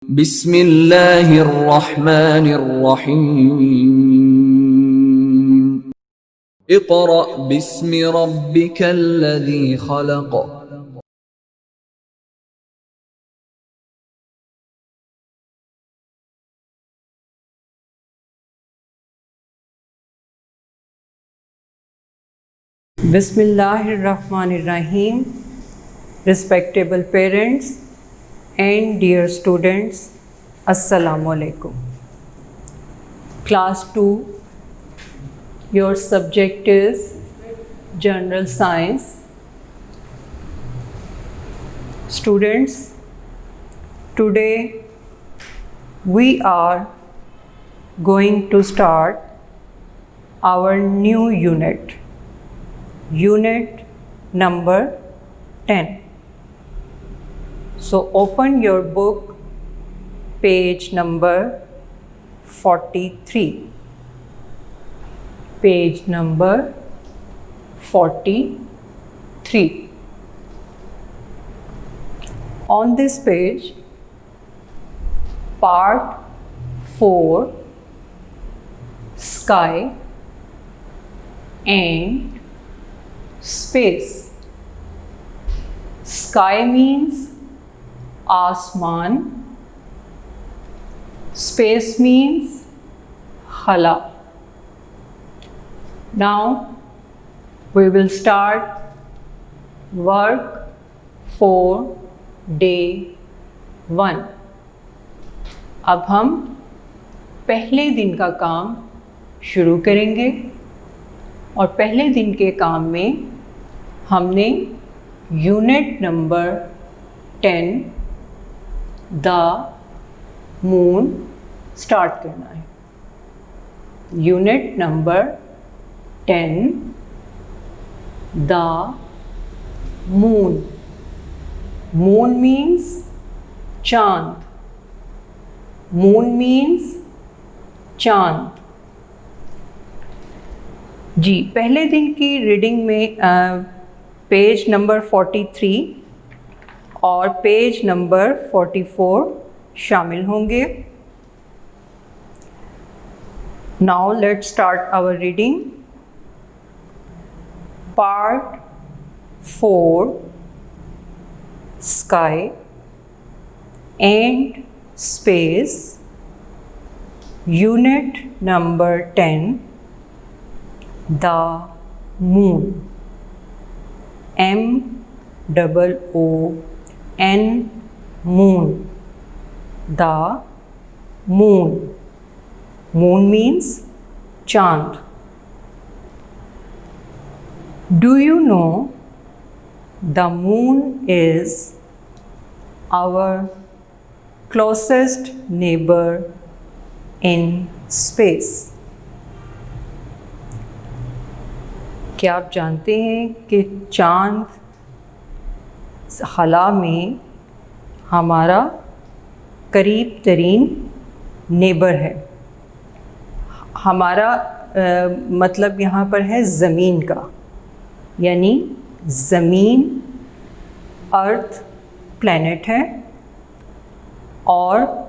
बिस्मिल्लाहिर्रहमानिर्रहीम। Iqra बिस्मि रब्बिकल्लज़ी खलक़। Bismillahirrahmanirrahim. Respectable parents and dear students, Assalamu alaikum. Class 2, your subject is General Science. Students, today we are going to start our new unit number 10. So open your book, page number 43. Page number 43. On this page, part 4, sky and space. Sky means आसमान, space means khala. Now we will start work for day 1. अब हम पहले दिन का काम शुरू करेंगे और पहले दिन के काम में हमने unit number 10 the moon start करना है। Unit number 10 the moon. Moon means चांद। मून मीन्स चांद। जी, पहले दिन की रीडिंग में पेज नंबर 43 और पेज नंबर 44 शामिल होंगे। Now let's start our reading. Part 4, sky and space, unit number 10 the moon. MOON, moon. The moon. Moon means chand. Do you know the moon is our closest neighbor in space? क्या आप जानते हैं कि चाँद खला में हमारा करीब तरीन नेबर है। हमारा मतलब यहाँ पर है ज़मीन का, यानी ज़मीन अर्थ प्लैनेट है और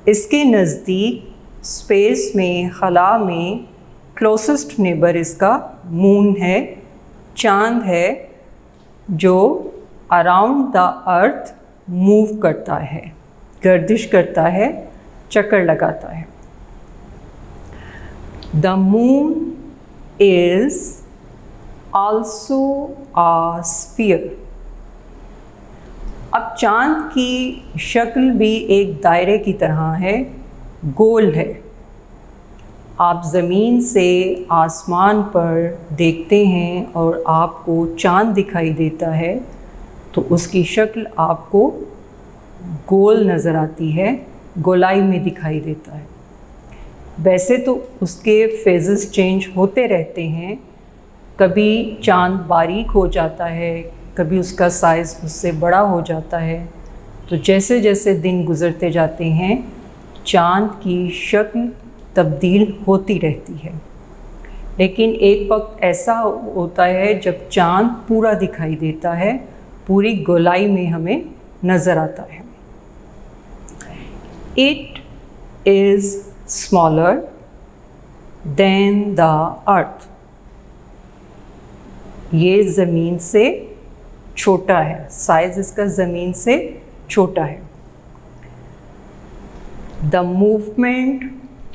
इसके नज़दीक स्पेस में खला में क्लोसेस्ट नेबर इसका मून है, चाँद है, जो अराउंड द अर्थ मूव करता है, गर्दिश करता है, चक्कर लगाता है। The moon is also a sphere. अब चाँद की शक्ल भी एक दायरे की तरह है, गोल है। आप ज़मीन से आसमान पर देखते हैं और आपको चाँद दिखाई देता है तो उसकी शक्ल आपको गोल नज़र आती है, गोलाई में दिखाई देता है। वैसे तो उसके फेजेस चेंज होते रहते हैं, कभी चाँद बारीक हो जाता है, कभी उसका साइज़ उससे बड़ा हो जाता है। तो जैसे जैसे दिन गुज़रते जाते हैं चाँद की शक्ल तब्दील होती रहती है। लेकिन एक वक्त ऐसा होता है जब चाँद पूरा दिखाई देता है, पूरी गोलाई में हमें नज़र आता है। It is smaller than the earth. ये ज़मीन से छोटा है, साइज़ इसका ज़मीन से छोटा है। The movement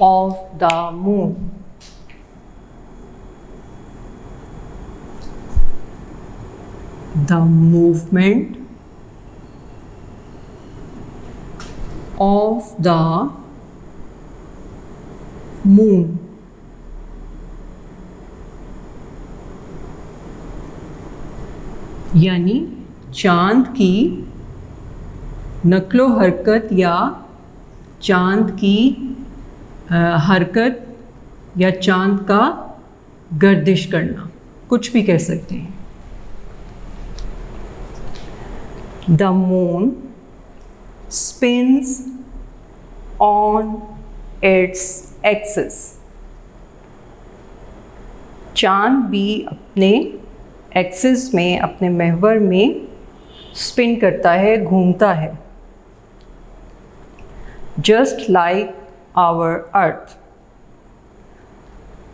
of the moon. The movement of the moon. यानी चाँद की नक्लो हरकत या चाँद की हरकत या चाँद का गर्दिश करना, कुछ भी कह सकते हैं। The moon spins on its axis. चाँद भी अपने एक्सिस में, अपने महवर में स्पिन करता है, घूमता है। जस्ट लाइक आवर अर्थ,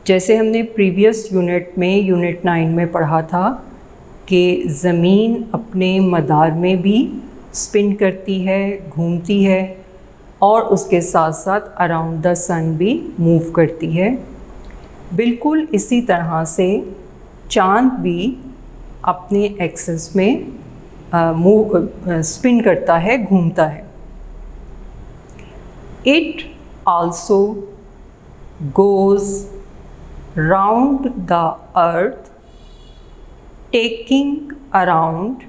जैसे हमने प्रीवियस यूनिट में, यूनिट 9 में पढ़ा था कि ज़मीन अपने मदार में भी स्पिन करती है, घूमती है और उसके साथ साथ अराउंड द सन भी मूव करती है। बिल्कुल इसी तरह से चाँद भी अपने एक्सिस में स्पिन करता है, घूमता है। It also goes round the earth taking around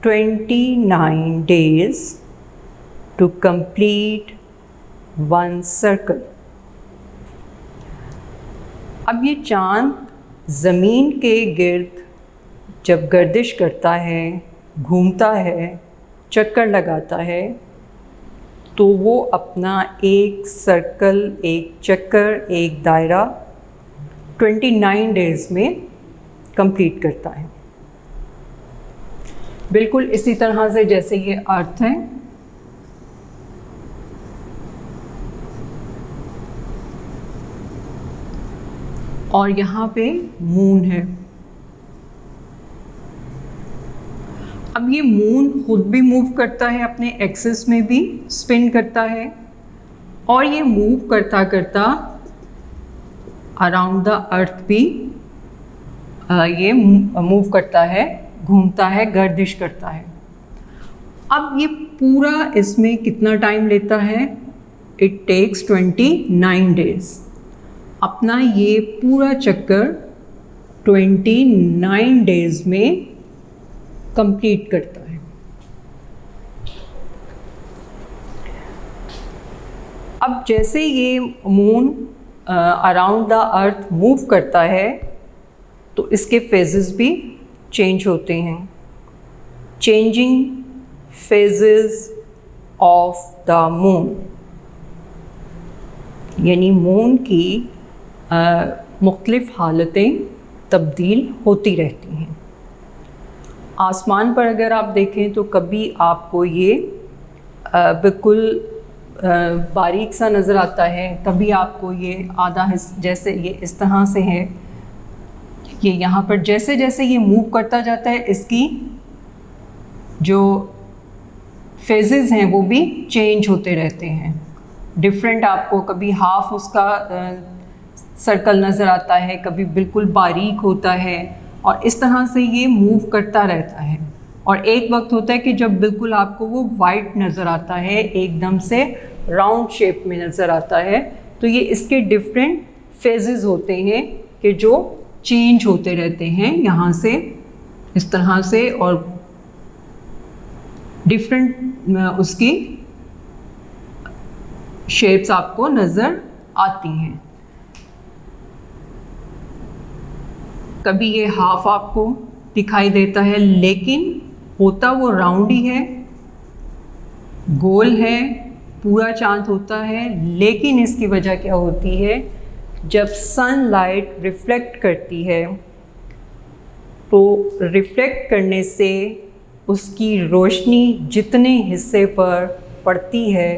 29 days to complete one circle. अब ये चाँद ज़मीन के गिर्द जब गर्दिश करता है, घूमता है, चक्कर लगाता है, तो वो अपना एक सर्कल, एक चक्कर, एक दायरा 29 डेज़ में कंप्लीट करता है। बिल्कुल इसी तरह से जैसे ये अर्थ है, और यहाँ पे मून है। अब ये मून खुद भी मूव करता है, अपने एक्सिस में भी स्पिन करता है, और ये मूव करता करता अराउंड द अर्थ भी ये मूव करता है, घूमता है, गर्दिश करता है। अब ये पूरा इसमें कितना टाइम लेता है? It takes 29 days. अपना ये पूरा चक्कर 29 डेज़ में कंप्लीट करता है। अब जैसे ये moon around the earth move करता है तो इसके फेजेस भी चेंज होते हैं। Changing phases of the moon, यानी मून की मुख्तलिफ हालतें तब्दील होती रहती हैं। आसमान पर अगर आप देखें तो कभी आपको ये बिल्कुल बारीक सा नज़र आता है, कभी आपको ये आधा जैसे ये इस तरह से है, ये यहाँ पर जैसे जैसे ये मूव करता जाता है इसकी जो फेजेस हैं वो भी चेंज होते रहते हैं। डिफरेंट आपको कभी हाफ उसका सर्कल नज़र आता है, कभी बिल्कुल बारीक होता है, और इस तरह से ये मूव करता रहता है। और एक वक्त होता है कि जब बिल्कुल आपको वो वाइट नज़र आता है, एकदम से राउंड शेप में नज़र आता है। तो ये इसके डिफरेंट फेजेस होते हैं कि जो चेंज होते रहते हैं, यहाँ से इस तरह से, और डिफरेंट उसकी शेप्स आपको नज़र आती हैं। कभी ये हाफ आपको दिखाई देता है, लेकिन होता वो राउंड ही है, गोल है, पूरा चांद होता है। लेकिन इसकी वजह क्या होती है? जब सनलाइट रिफ्लेक्ट करती है तो रिफ्लेक्ट करने से उसकी रोशनी जितने हिस्से पर पड़ती है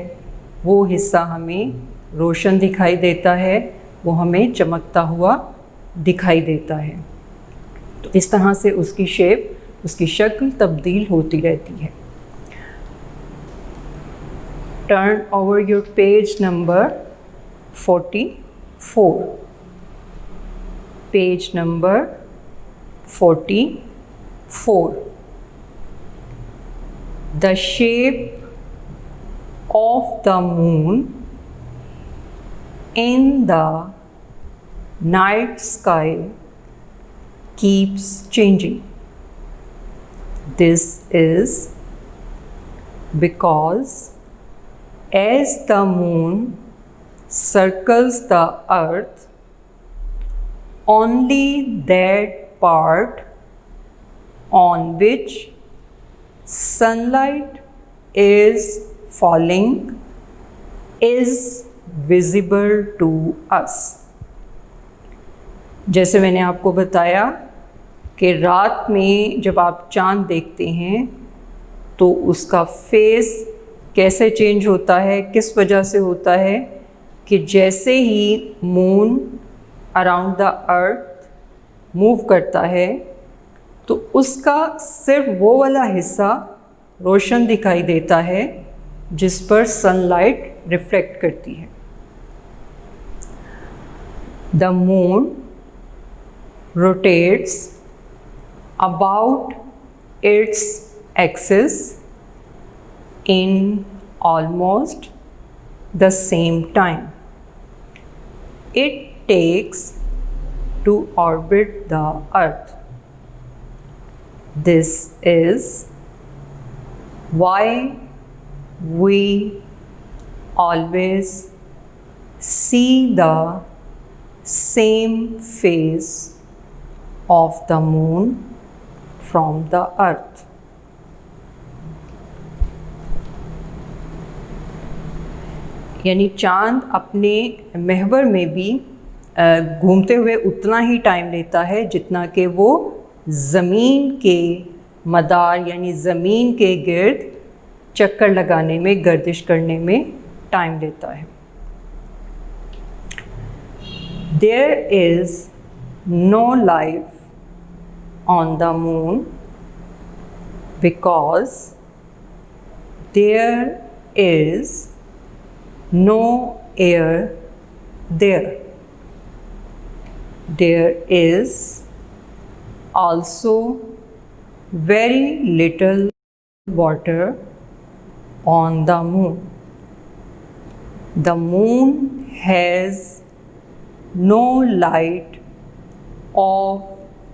वो हिस्सा हमें रोशन दिखाई देता है, वो हमें चमकता हुआ दिखाई देता है। तो इस तरह से उसकी शेप, उसकी शक्ल तब्दील होती रहती है। Turn over your page number 44। Page number 44। The shape of the moon in the night sky keeps changing. This is because as the moon circles the earth, only that part on which sunlight is falling is visible to us. जैसे मैंने आपको बताया कि रात में जब आप चाँद देखते हैं तो उसका फेस कैसे चेंज होता है, किस वजह से होता है कि जैसे ही moon around the earth move करता है तो उसका सिर्फ वो वाला हिस्सा रोशन दिखाई देता है जिस पर सनलाइट रिफ्लेक्ट करती है। The moon rotates about its axis in almost the same time it takes to orbit the earth. This is why we always see the same phase of the moon from the earth. यानी चाँद अपने महवर में भी घूमते हुए उतना ही time लेता है जितना कि वो ज़मीन के मदार यानी ज़मीन के गिर्द चक्कर लगाने में, गर्दिश करने में टाइम लेता है। There is no life on the moon because there is no air there. There is also very little water on the moon. The moon has no light of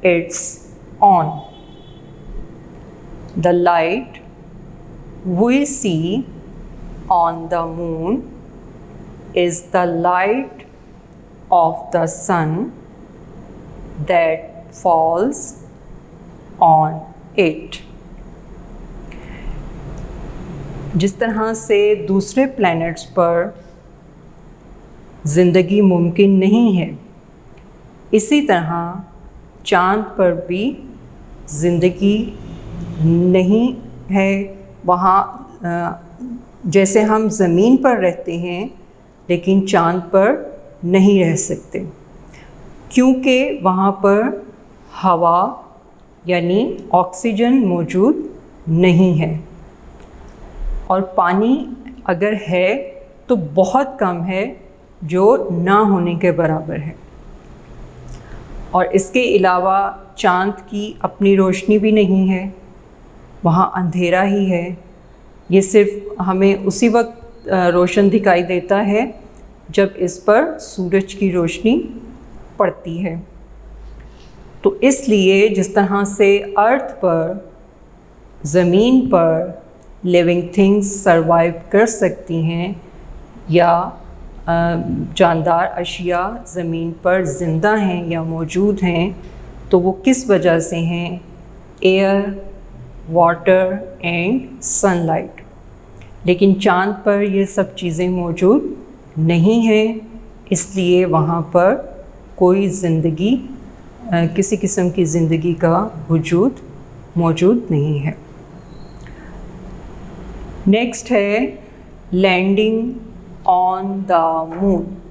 its own. The light we see on the moon is the light of the sun that falls on it. जिस तरह से दूसरे planets पर ज़िंदगी मुमकिन नहीं है, इसी तरह चाँद पर भी ज़िंदगी नहीं है। वहाँ जैसे हम ज़मीन पर रहते हैं लेकिन चाँद पर नहीं रह सकते, क्योंकि वहाँ पर हवा यानी ऑक्सीजन मौजूद नहीं है और पानी अगर है तो बहुत कम है, जो ना होने के बराबर है। और इसके अलावा चाँद की अपनी रोशनी भी नहीं है, वहाँ अंधेरा ही है। ये सिर्फ हमें उसी वक्त रोशन दिखाई देता है जब इस पर सूरज की रोशनी पड़ती है। तो इसलिए जिस तरह से अर्थ पर, ज़मीन पर लिविंग थिंग्स सरवाइव कर सकती हैं या जानदार अशिया ज़मीन पर ज़िंदा हैं या मौजूद हैं, तो वो किस वजह से हैं? Air, water and sunlight. लेकिन चाँद पर ये सब चीज़ें मौजूद नहीं हैं, इसलिए वहाँ पर कोई ज़िंदगी, किसी किस्म की ज़िंदगी का वजूद मौजूद नहीं है। नेक्स्ट है landing on the moon.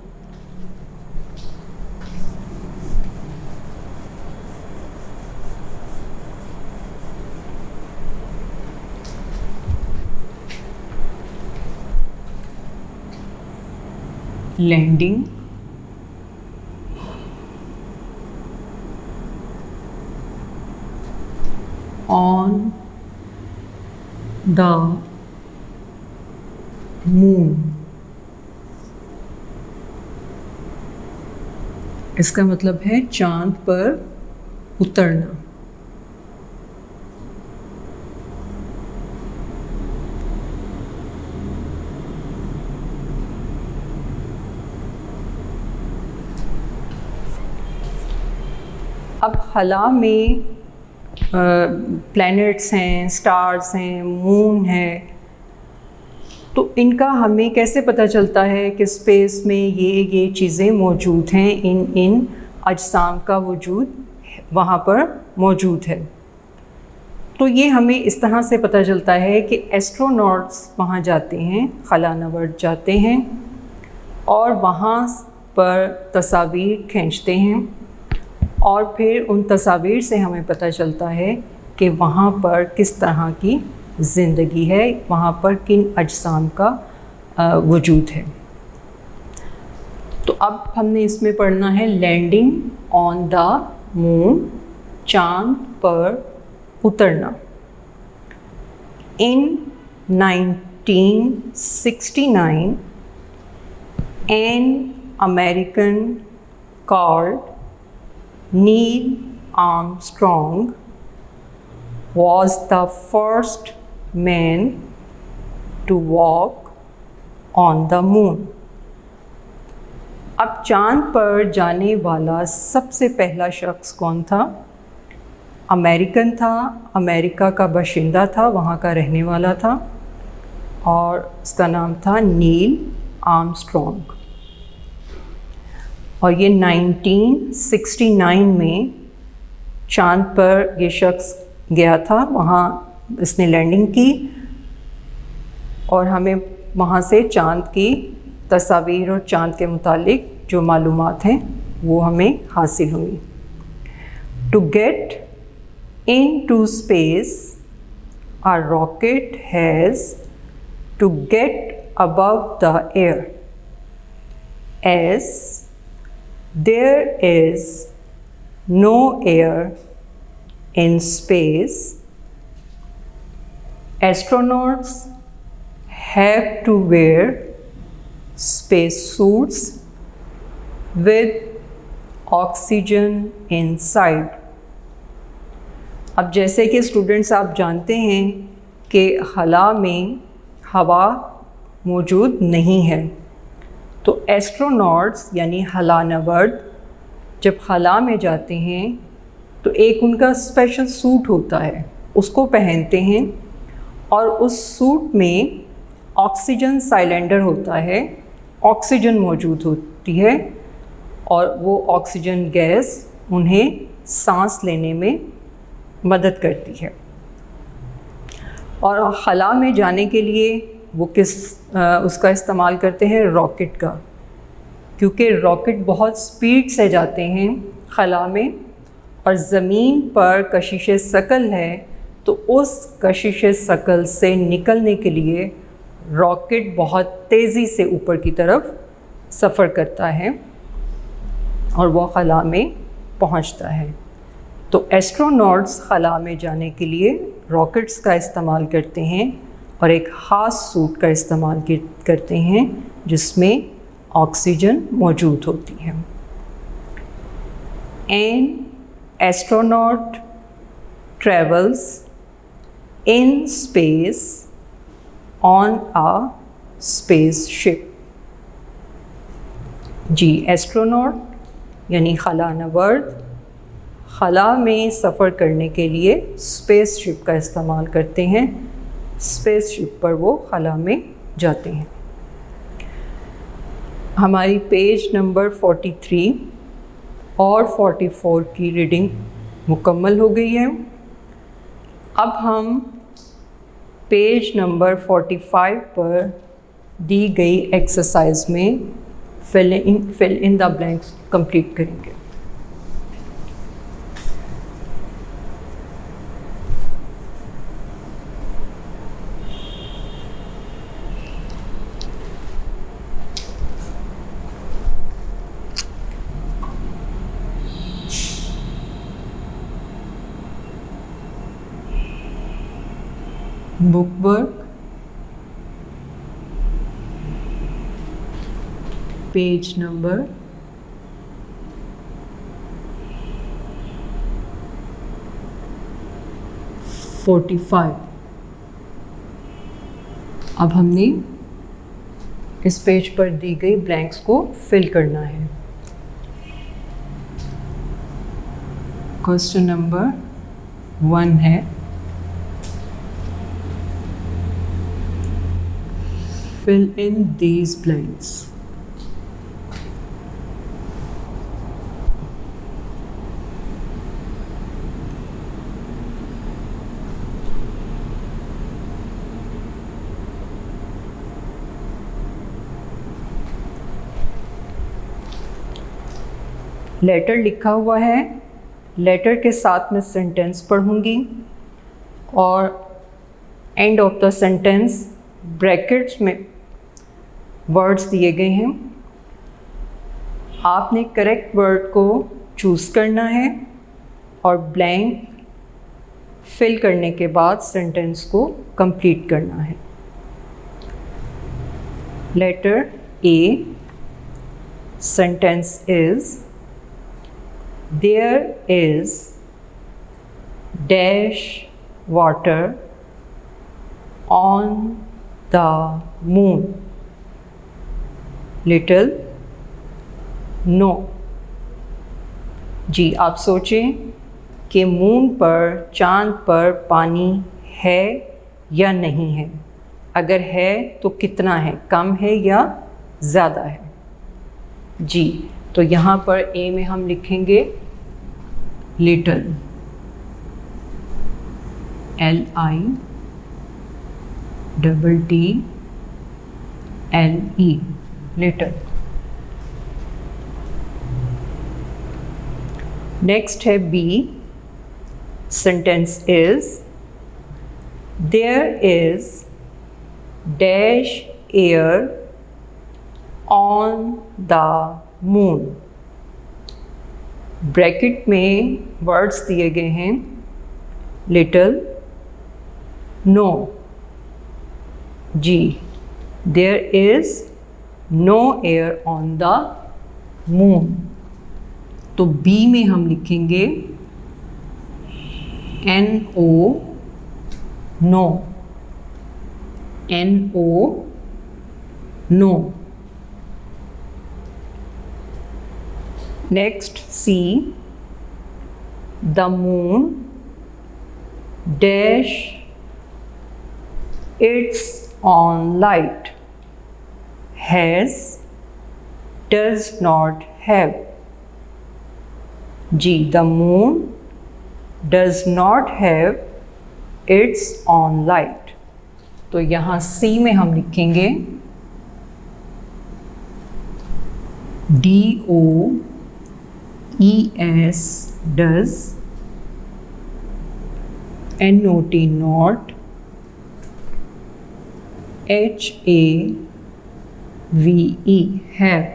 Landing on the moon. इसका मतलब है चांद पर उतरना। अब खला में प्लैनेट्स हैं, स्टार्स हैं, मून है, तो इनका हमें कैसे पता चलता है कि स्पेस में ये चीज़ें मौजूद हैं, इन अजसाम का वजूद वहाँ पर मौजूद है। तो ये हमें इस तरह से पता चलता है कि एस्ट्रोनॉट्स वहाँ जाते हैं, खलानवर्द जाते हैं और वहाँ पर तस्वीर खींचते हैं और फिर उन तस्वीर से हमें पता चलता है कि वहाँ पर किस तरह की ज़िंदगी है, वहाँ पर किन अजसाम का वजूद है। तो अब हमने इसमें पढ़ना है लैंडिंग ऑन द मून, चांद पर उतरना। इन 1969 an American called Neil Armstrong was the first man to walk on the moon. अब चांद पर जाने वाला सबसे पहला शख्स कौन था? अमेरिकन था, अमेरिका का बाशिंदा था, वहाँ का रहने वाला था और उसका नाम था नील आर्मस्ट्रॉन्ग। और ये 1969 में चांद पर ये शख्स गया था, वहाँ इसने लैंडिंग की और हमें वहाँ से चांद की तस्वीर और चांद के मुतालिक जो मालूमात हैं वो हमें हासिल हुई। To get into space, a rocket has to get above the air, as there is no air in space. Astronauts have to wear space suits with oxygen inside. अब जैसे कि स्टूडेंट्स आप जानते हैं कि खला में हवा मौजूद नहीं है, तो एस्ट्रोनॉट्स यानी खलानवर्द जब खला में जाते हैं तो एक उनका स्पेशल सूट होता है, उसको पहनते हैं और उस सूट में ऑक्सीजन साइलेंडर होता है, ऑक्सीजन मौजूद होती है और वो ऑक्सीजन गैस उन्हें सांस लेने में मदद करती है। और खला में जाने के लिए वो उसका इस्तेमाल करते हैं रॉकेट का, क्योंकि रॉकेट बहुत स्पीड से जाते हैं खला में और ज़मीन पर कशिश सकल है, तो उस कशिश सकल से निकलने के लिए रॉकेट बहुत तेज़ी से ऊपर की तरफ सफ़र करता है और वो खला में पहुंचता है। तो एस्ट्रोनॉट्स खला में जाने के लिए रॉकेट्स का इस्तेमाल करते हैं और एक ख़ास सूट का इस्तेमाल करते हैं जिसमें ऑक्सीजन मौजूद होती है। An astronaut travels in space on a spaceship. जी, एस्ट्रोनॉट यानी खलानवर्द खला में सफ़र करने के लिए स्पेसशिप का इस्तेमाल करते हैं, स्पेसशिप पर वो खला में जाते हैं। हमारी पेज नंबर 43 और 44 की रीडिंग मुकम्मल हो गई है। अब हम पेज नंबर 45 पर दी गई एक्सरसाइज में fill in the blanks complete करेंगे। Book work, page number 45। अब हमने इस पेज पर दी गई ब्लैंक्स को फिल करना है। क्वेश्चन नंबर 1 है, fill in these blanks. Letter लिखा हुआ है, लेटर के साथ में सेंटेंस पढ़ूंगी और end of the sentence brackets में वर्ड्स दिए गए हैं। आपने करेक्ट वर्ड को चूज़ करना है और ब्लैंक फिल करने के बाद सेंटेंस को कंप्लीट करना है। Letter A, sentence is there is dash water on the moon, little no. जी, आप सोचें कि मून पर, चांद पर पानी है या नहीं है। अगर है तो कितना है, कम है या ज़्यादा है। जी, तो यहाँ पर ए में हम लिखेंगे लिटिल, LITTLE, लिटिल। नेक्स्ट है B, sentence is there is dash air on the moon. Bracket में वर्ड्स दिए गए हैं लिटिल नो। जी, there is no air on the moon, तो बी में हम लिखेंगे NO, no, NO, no. Next C, the moon dash its own light, has, does not have. जी, the moon does not have its own light, तो यहाँ C में हम लिखेंगे DOES, does, NOT, not, HAVE, have,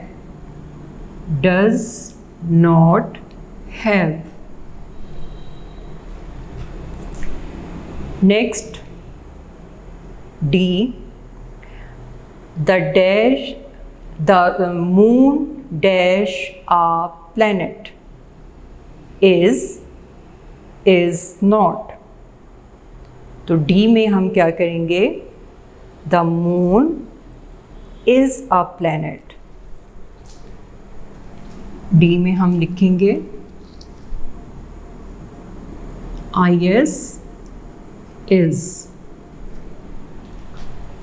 does not have। Next D, the dash, the moon dash a planet, is not, तो D में हम क्या करेंगे, the moon is a planet। D में हम लिखेंगे IS, is।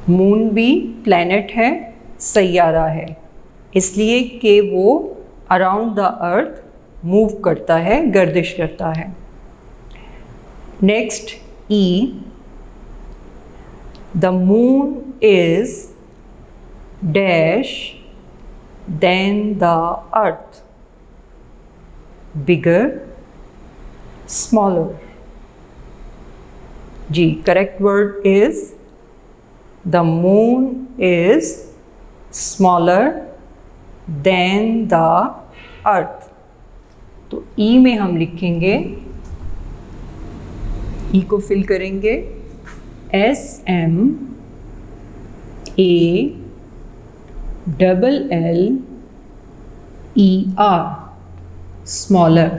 मून भी प्लैनेट है, सैयारा है, इसलिए कि वो अराउंड द अर्थ मूव करता है, गर्दिश करता है। Next E, the moon is dash than the earth. Bigger, smaller. जी, correct word is the moon is smaller than the earth. तो ई में हम लिखेंगे, ई को फिल करेंगे SMALLER, smaller.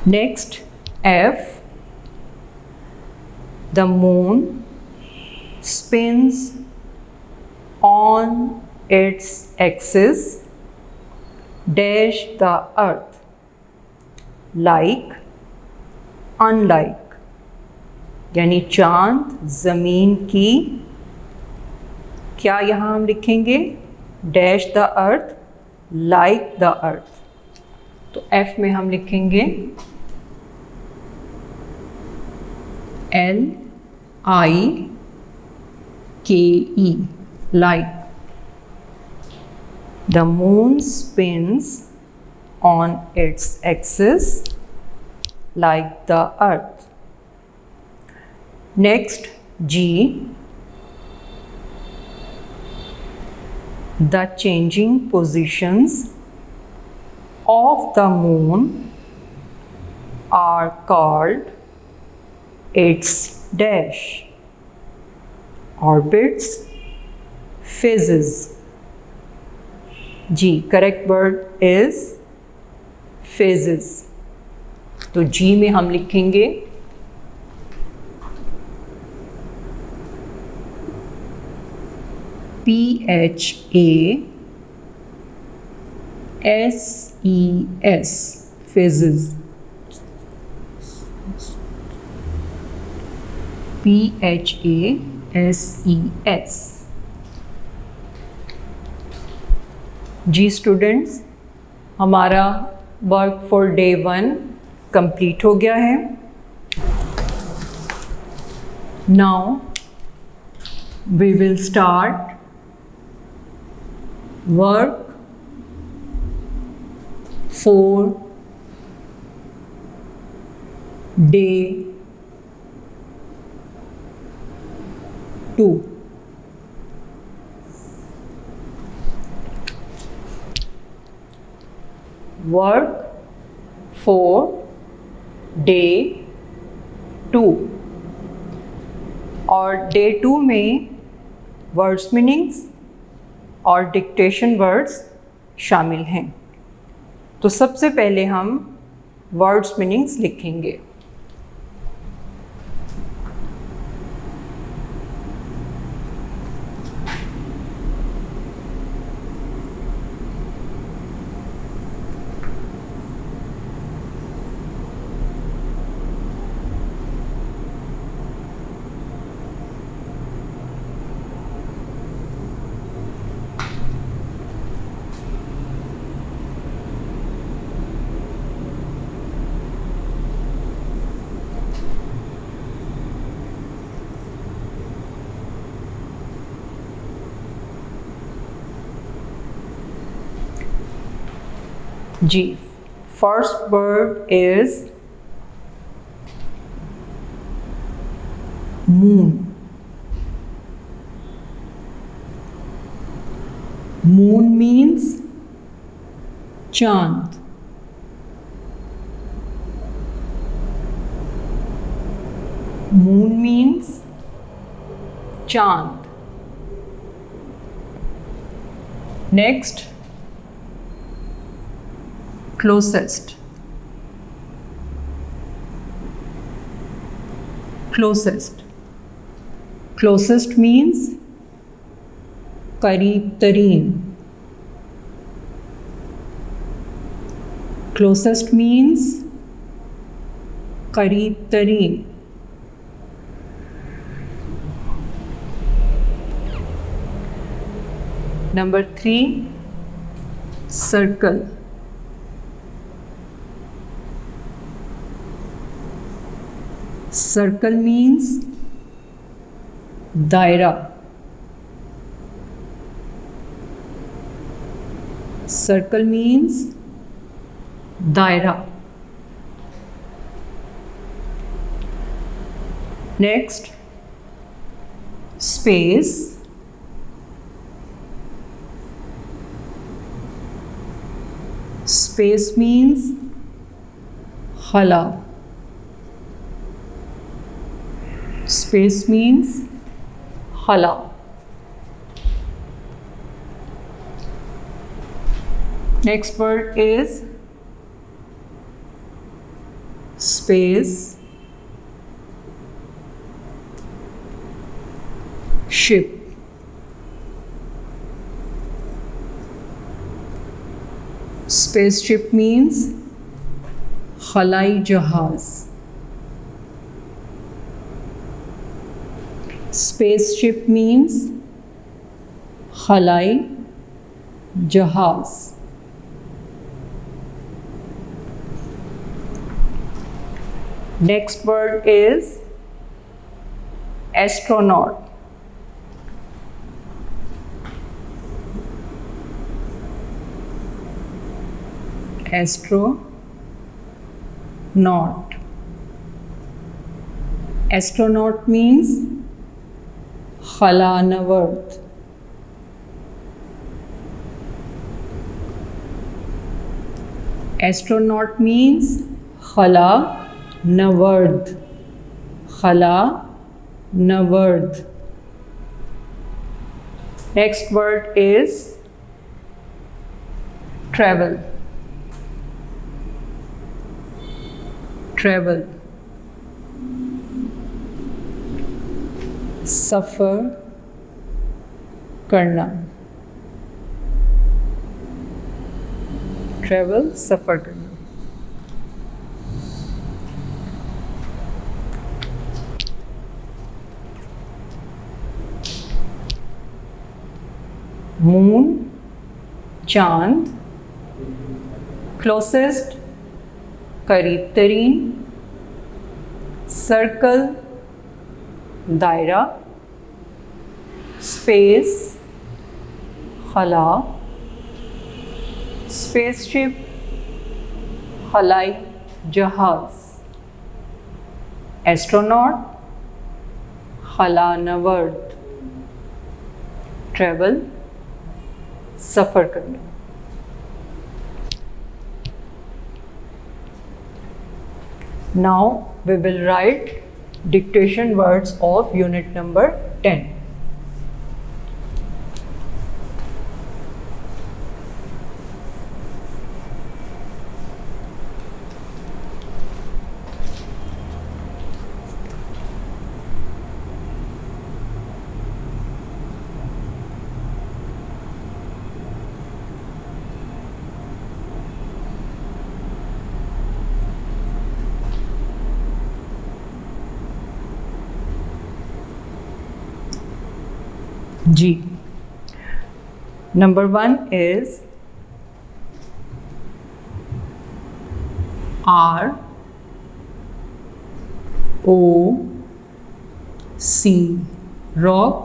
Next, F. The moon spins on its axis dash the earth, like, unlike. यानी चांद ज़मीन की, क्या यहाँ हम लिखेंगे, dash the earth, like the earth. तो F में हम लिखेंगे LIKE, like. The moon spins on its axis like the earth. Next, G. The changing positions of the moon are called its dash, orbits, phases. G, correct word is phases. तो G में हम लिखेंगे PHASES, phases. PHASES. जी students, हमारा work for day 1 complete हो गया है. Now we will start work for day 2. Work for day 2. और डे 2 में वर्ड्स मीनिंग्स और डिक्टेशन वर्ड्स शामिल हैं. तो सबसे पहले हम वर्ड्स मीनिंग्स लिखेंगे. जी, first word is moon. Moon means चांद. मून मीन्स चांद. Next, closest. Closest. Closest means करीब तरीन. Closest means करीब तरीन. Number 3, circle. Circle means दायरा, circle means दायरा. Next, space. Space means khala. Space means khala. Next word is space, ship. Spaceship means खलाई जहाज. Spaceship means खलाई जहाज. Next word is astronaut. Astronaut. Astronaut means खलानवर्द. Astronaut means खलानवर्द. खलानवर्द. Next word is travel. Travel. सफ़र करना. Travel, सफ़र करना. Moon, चांद. Closest, करीब तरीन. Circle, दायरा. Space, खला. Spaceship, खलाई जहाज. एस्ट्रोनॉट, खलानवर्द. ट्रैवल, सफ़र करना. Now we will write dictation words of unit number 10. G. Number 1 is R O C, rock.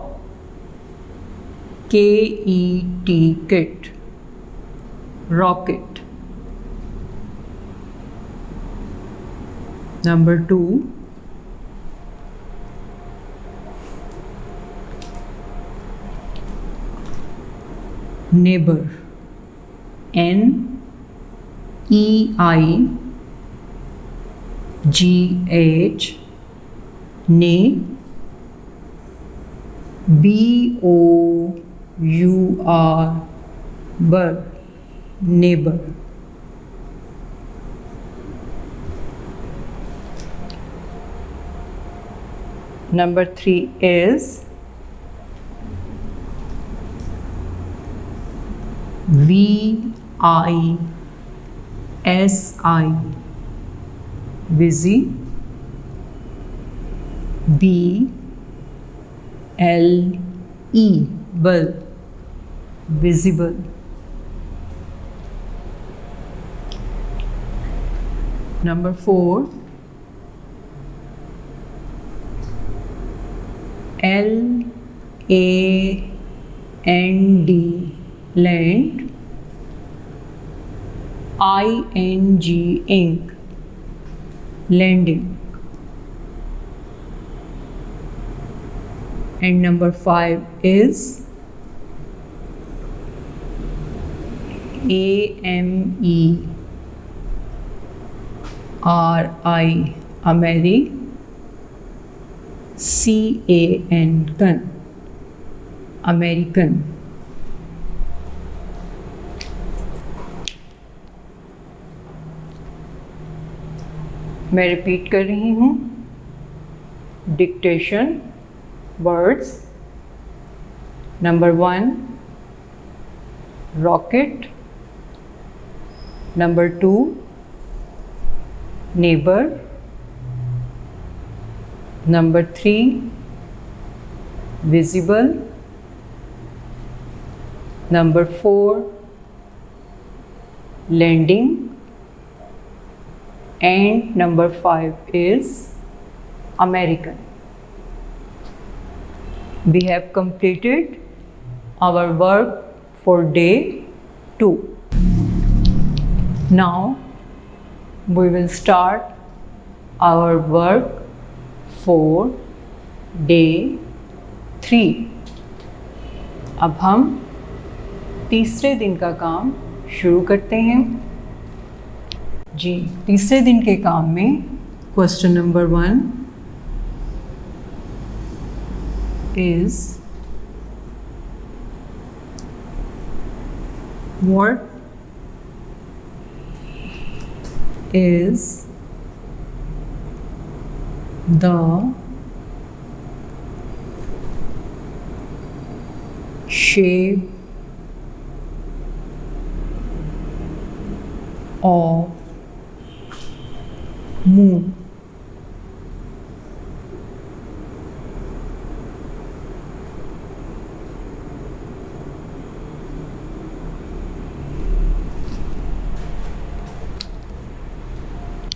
KET, kit, rocket. Number 2, neighbor. NEIGH, ne. BOUR, bur, neighbor. Number 3 is VISI, busy. BLE, bul, visible. Number 4, LAND, land. ING, ink, lending. And number 5 is AMERI, Ameri, CAN, American. मैं repeat कर रही हूँ. Dictation words. Number 1 rocket. Number 2 neighbour. Number 3 visible. Number 4 lending. And number 5 is American. We have completed our work for day 2. Now we will start our work for day 3. अब हम तीसरे दिन का काम शुरू करते हैं. जी, तीसरे दिन के काम में question number 1 is what is the shape of moon?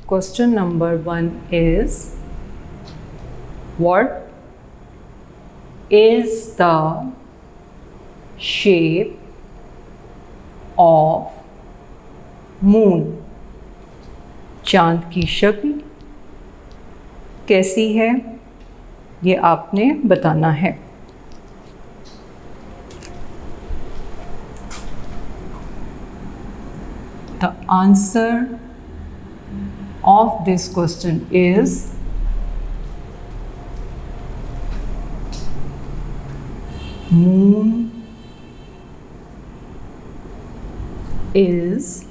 Question number 1 is what is the shape of moon? चाँद की शक्ल कैसी है, ये आपने बताना है. The answer of this question is moon is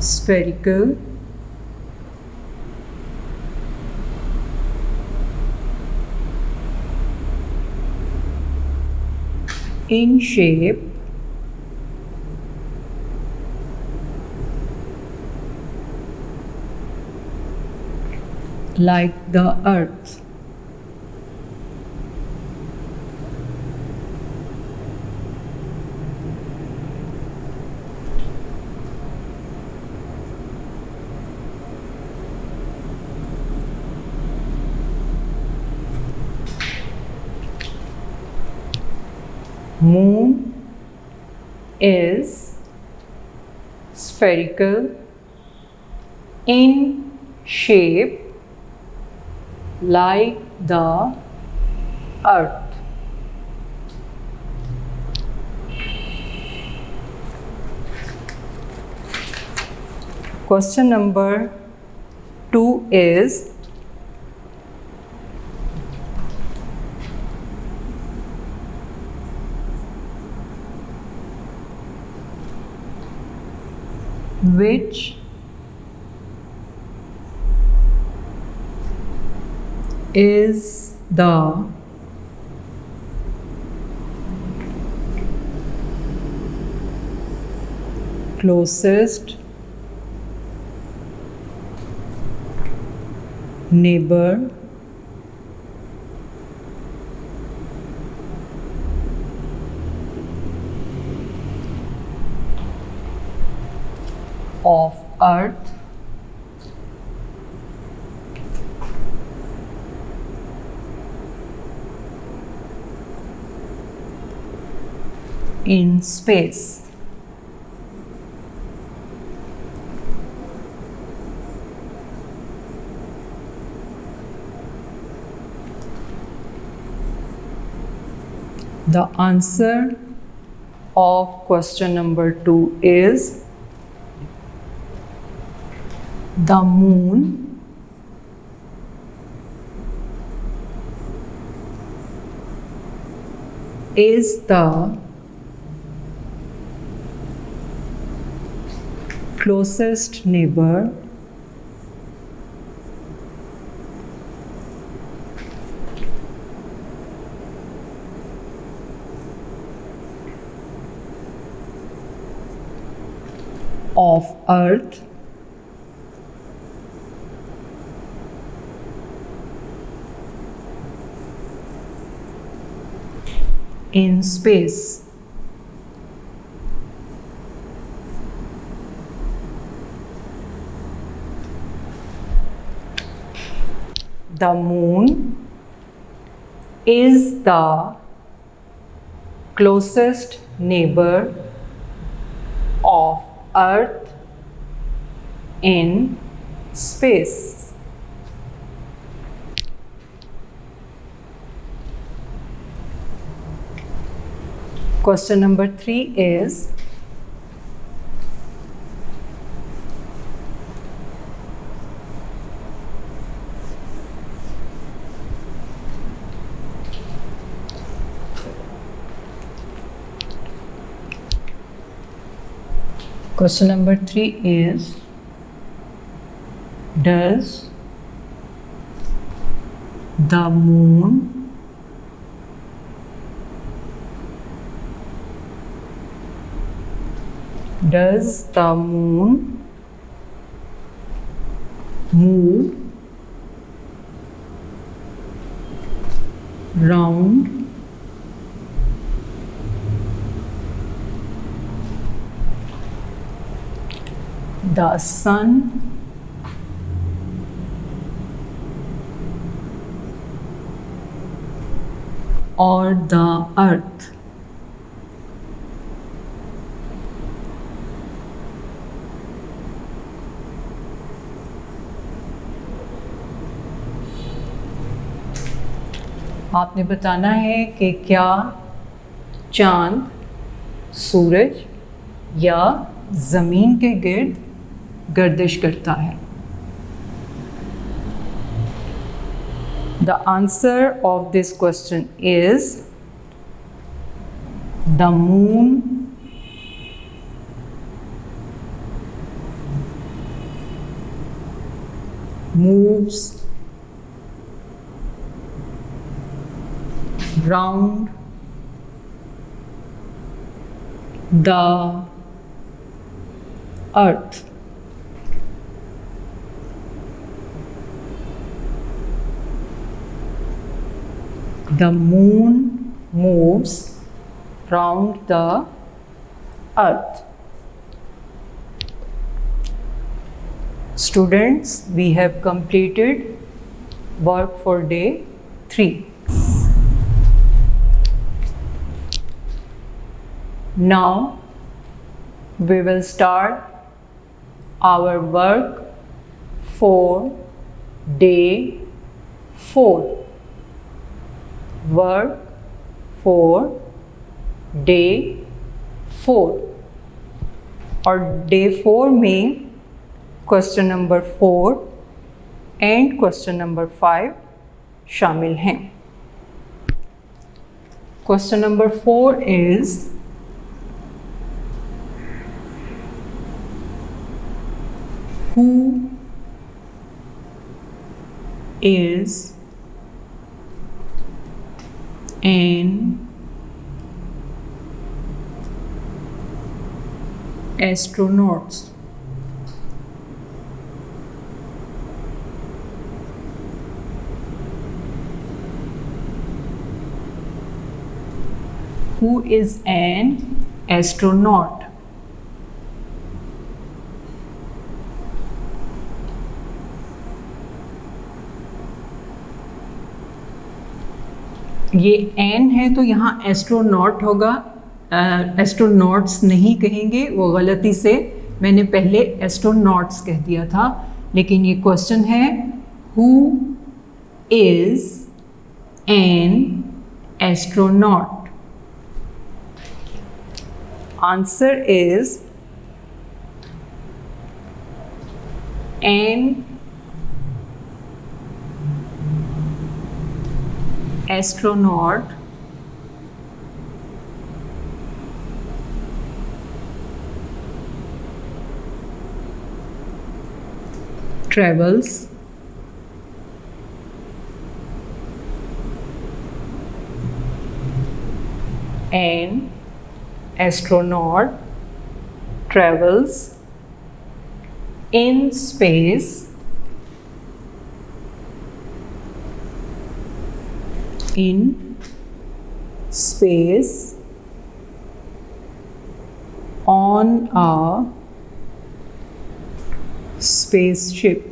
spherical in shape like the earth. Moon is spherical in shape like the earth. Question number 2 is which is the closest neighbor of earth in space. The answer of question number 2 is the moon is the closest neighbor of Earth in space. The moon is the closest neighbor of Earth in space. Question number 3 is Question number 3 is, does the moon move round the sun or the earth? आपने बताना है कि क्या चांद सूरज या ज़मीन के गिर्द गर्दिश करता है। The answer of this question is the moon moves round the earth. The moon moves round the earth. Students, we have completed work for day 3. Now we will start our work for day 4. Work for day 4 और day 4 में question number 4 and question number 5 शामिल हैं। Question number 4 is who is an astronaut? Who is an astronaut? ये N है तो यहाँ astronaut होगा, astronauts नहीं कहेंगे, वो गलती से मैंने पहले एस्ट्रोनॉट्स कह दिया था, लेकिन ये क्वेश्चन है who is an astronaut. Answer is an astronaut travels an astronaut travels in space on a spaceship.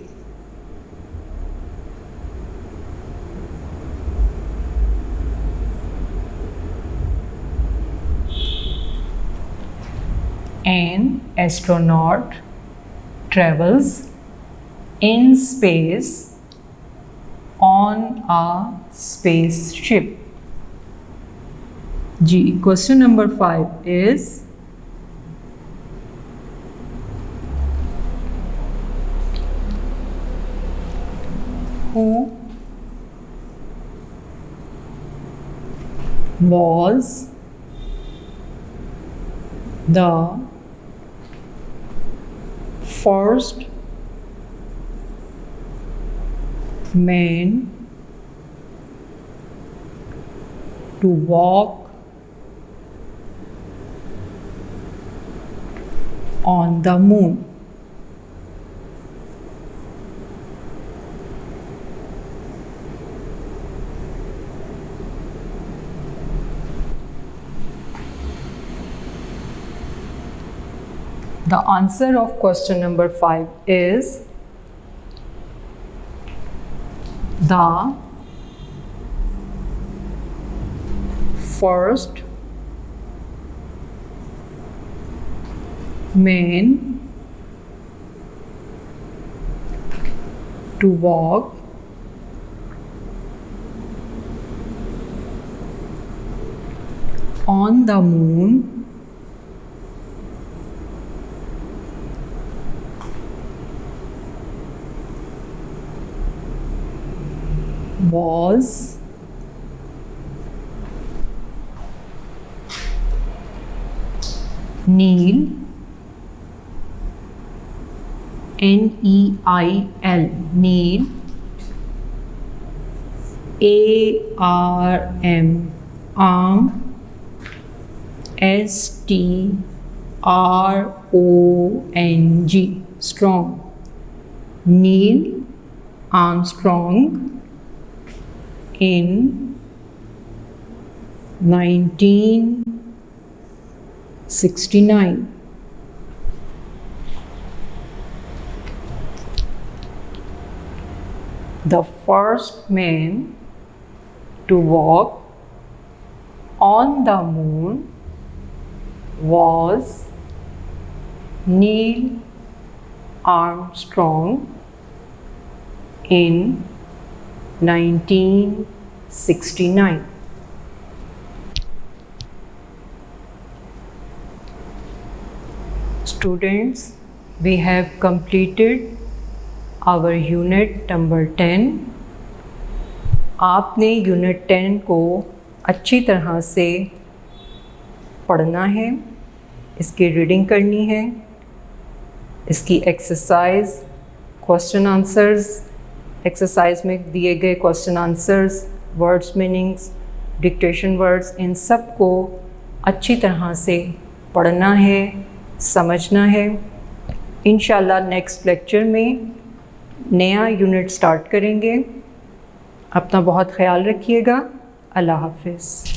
An astronaut travels in space on a spaceship. जी, question number 5 is who was the first man to walk on the moon? The answer of question number 5 is the first man to walk on the moon was Neil, N-E-I-L, Neil, A-R-M, Arm, S-T-R-O-N-G, Strong, Neil Armstrong in 1969. The first man to walk on the moon was Neil Armstrong in 1969. Students, we have completed our unit number 10. आपने unit 10 को अच्छी तरह से पढ़ना है, इसकी reading करनी है, इसकी एक्सरसाइज, क्वेश्चन आंसर्स, एक्सरसाइज में दिए गए question answers, words meanings, dictation words, इन सब को अच्छी तरह से पढ़ना है, समझना है। इंशाल्लाह नेक्स्ट लेक्चर में नया यूनिट स्टार्ट करेंगे। अपना बहुत ख्याल रखिएगा। अल्लाह हाफ़िज़।